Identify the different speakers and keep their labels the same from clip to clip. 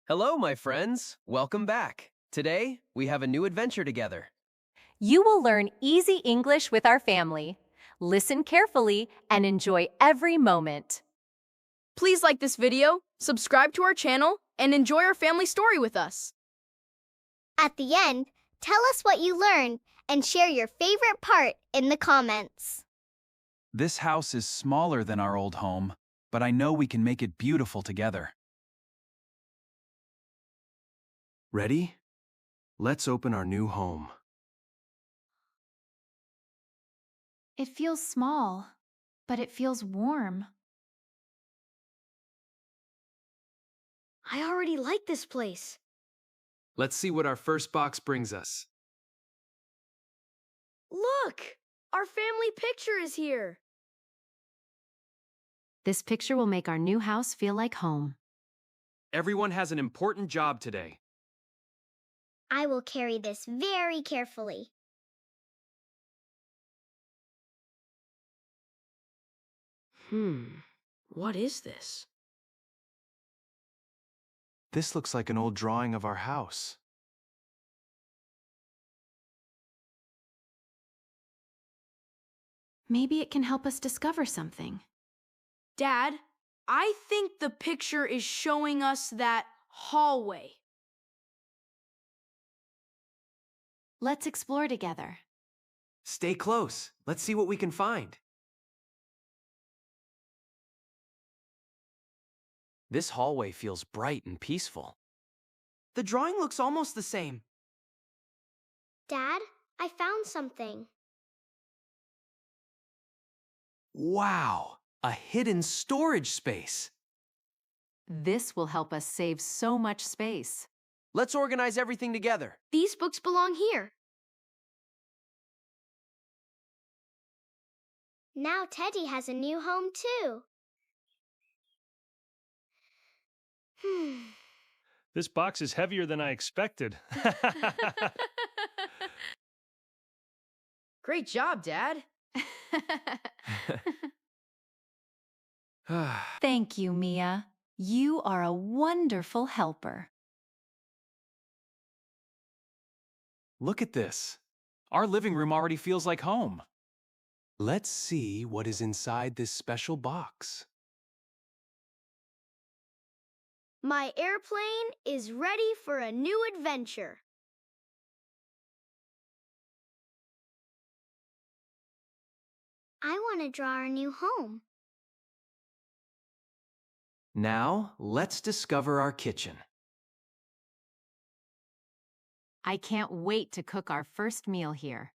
Speaker 1: Hello, my friends. Welcome back. Today, we have a new adventure together.
Speaker 2: You will learn easy English with our family. Listen carefully and enjoy every moment.
Speaker 3: Please like this video, subscribe to our channel, and enjoy our family story with us.
Speaker 4: At the end, tell us what you learned and share your favorite part in the comments.
Speaker 5: This house is smaller than our old home, but I know we can make it beautiful together. Ready? Let's open our new home.
Speaker 6: It feels small, but it feels warm.
Speaker 3: I already like this place.
Speaker 1: Let's see what our first box brings us.
Speaker 3: Look! Our family picture is here.
Speaker 6: This picture will make our new house feel like home.
Speaker 1: Everyone has an important job today.
Speaker 4: I will carry this very carefully.
Speaker 3: What is this?
Speaker 5: This looks like an old drawing of our house.
Speaker 6: Maybe it can help us discover something.
Speaker 3: Dad, I think the picture is showing us that hallway.
Speaker 6: Let's explore together.
Speaker 1: Stay close. Let's see what we can find. This hallway feels bright and peaceful. The drawing looks almost the same.
Speaker 4: Dad, I found something.
Speaker 1: Wow! A hidden storage space.
Speaker 2: This will help us save so much space.
Speaker 1: Let's organize everything together.
Speaker 3: These books belong here.
Speaker 4: Now Teddy has a new home too.
Speaker 7: This box is heavier than I expected.
Speaker 3: Great job, Dad.
Speaker 2: Thank you, Mia. You are a wonderful helper.
Speaker 5: Look at this. Our living room already feels like home. Let's see what is inside this special box.
Speaker 4: My airplane is ready for a new adventure. I want to draw our new home.
Speaker 1: Now, let's discover our kitchen.
Speaker 2: I can't wait to cook our first meal here.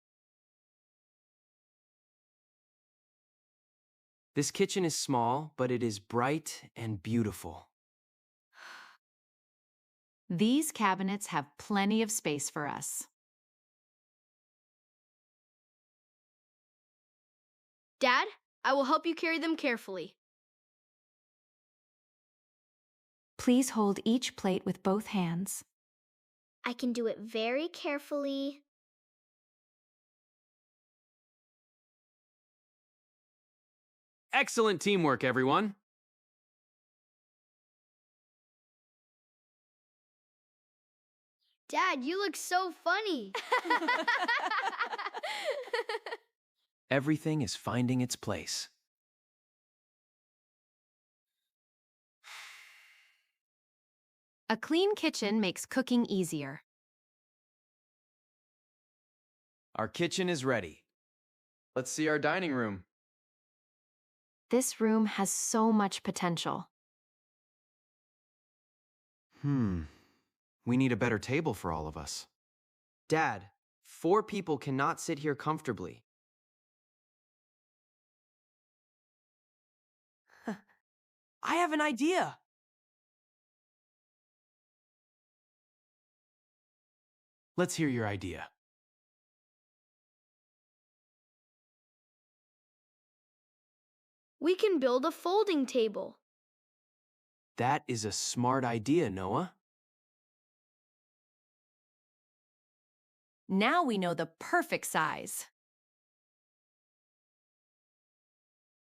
Speaker 1: This kitchen is small, but it is bright and beautiful.
Speaker 2: These cabinets have plenty of space for us.
Speaker 3: Dad, I will help you carry them carefully.
Speaker 6: Please hold each plate with both hands.
Speaker 4: I can do it very carefully.
Speaker 1: Excellent teamwork, everyone.
Speaker 3: Dad, you look so funny.
Speaker 1: Everything is finding its place.
Speaker 2: A clean kitchen makes cooking easier.
Speaker 1: Our kitchen is ready. Let's see our dining room.
Speaker 6: This room has so much potential.
Speaker 1: We need a better table for all of us. Dad, 4 people cannot sit here comfortably. I have an idea.
Speaker 5: Let's hear your idea.
Speaker 3: We can build a folding table.
Speaker 1: That is a smart idea, Noah.
Speaker 2: Now we know the perfect size.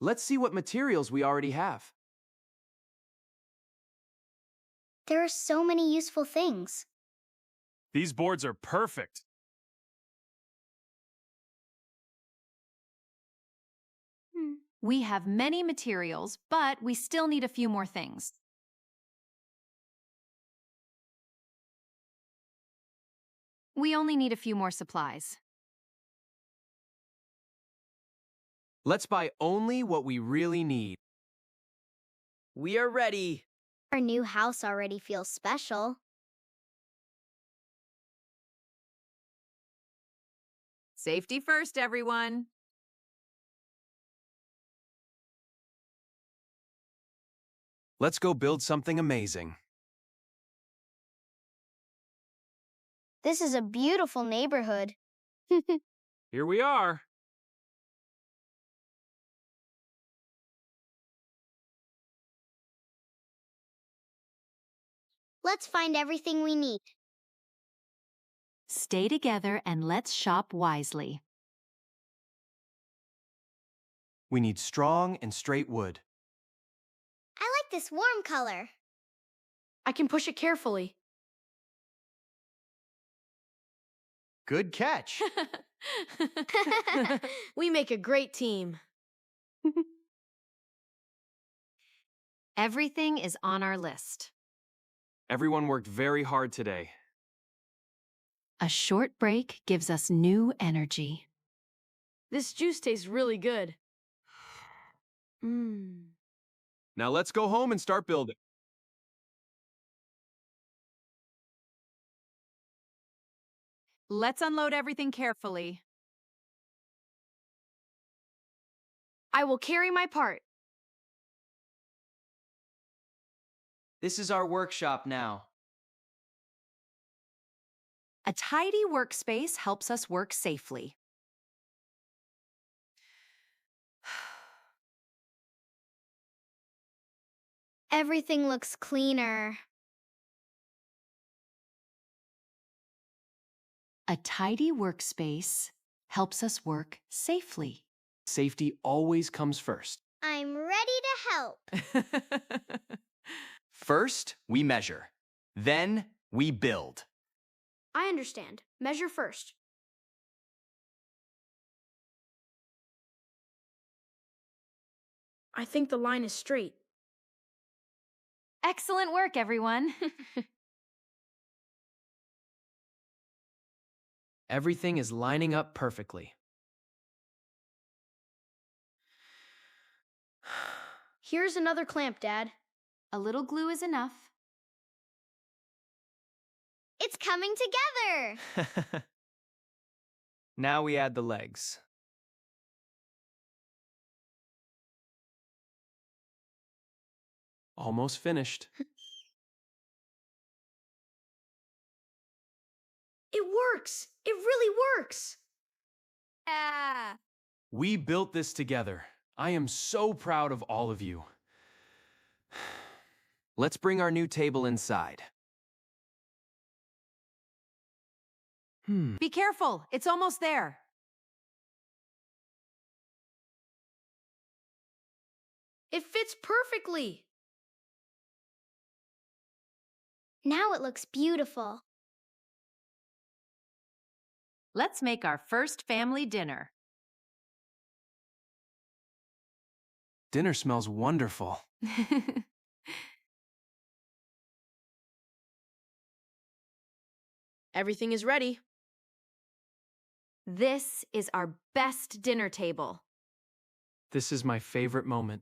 Speaker 1: Let's see what materials we already have.
Speaker 4: There are so many useful things.
Speaker 7: These boards are perfect.
Speaker 2: We have many materials, but we still need a few more things. We only need a few more supplies.
Speaker 1: Let's buy only what we really need. We are ready.
Speaker 4: Our new house already feels special.
Speaker 2: Safety first, everyone.
Speaker 5: Let's go build something amazing.
Speaker 4: This is a beautiful neighborhood.
Speaker 7: Here we are.
Speaker 4: Let's find everything we need.
Speaker 2: Stay together and let's shop wisely.
Speaker 1: We need strong and straight wood.
Speaker 4: I like this warm color.
Speaker 3: I can push it carefully.
Speaker 1: Good catch.
Speaker 3: We make a great team.
Speaker 2: Everything is on our list.
Speaker 1: Everyone worked very hard today.
Speaker 2: A short break gives us new energy.
Speaker 3: This juice tastes really good. Mmm.
Speaker 5: Now let's go home and start building.
Speaker 2: Let's unload everything carefully.
Speaker 3: I will carry my part.
Speaker 1: This is our workshop now.
Speaker 2: A tidy workspace helps us work safely.
Speaker 4: Everything looks cleaner.
Speaker 2: A tidy workspace helps us work safely.
Speaker 1: Safety always comes first.
Speaker 4: I'm ready to help.
Speaker 1: First, we measure. Then, we build.
Speaker 3: I understand. Measure first. I think the line is straight.
Speaker 2: Excellent work, everyone.
Speaker 1: Everything is lining up perfectly.
Speaker 3: Here's another clamp, Dad.
Speaker 2: A little glue is enough.
Speaker 4: It's coming together.
Speaker 1: Now we add the legs. Almost finished.
Speaker 3: It works! It really works!
Speaker 2: Ah.
Speaker 1: We built this together. I am so proud of all of you. Let's bring our new table inside.
Speaker 2: Be careful, it's almost there.
Speaker 3: It fits perfectly.
Speaker 4: Now it looks beautiful.
Speaker 2: Let's make our first family dinner.
Speaker 1: Dinner smells wonderful.
Speaker 3: Everything is ready.
Speaker 2: This is our best dinner table.
Speaker 1: This is my favorite moment.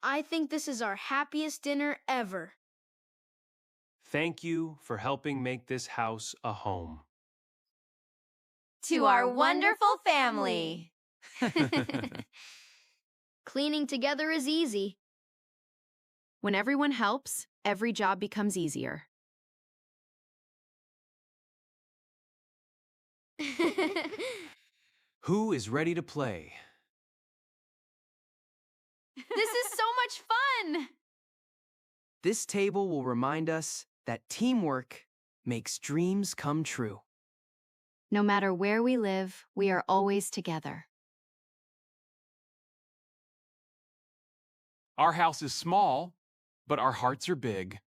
Speaker 3: I think this is our happiest dinner ever.
Speaker 5: Thank you for helping make this house a home.
Speaker 2: To our wonderful family.
Speaker 3: Cleaning together is easy.
Speaker 2: When everyone helps, every job becomes easier.
Speaker 1: Who is ready to play?
Speaker 2: This is so much fun!
Speaker 1: This table will remind us that teamwork makes dreams come true.
Speaker 2: No matter where we live, we are always together.
Speaker 5: Our house is small, but our hearts are big.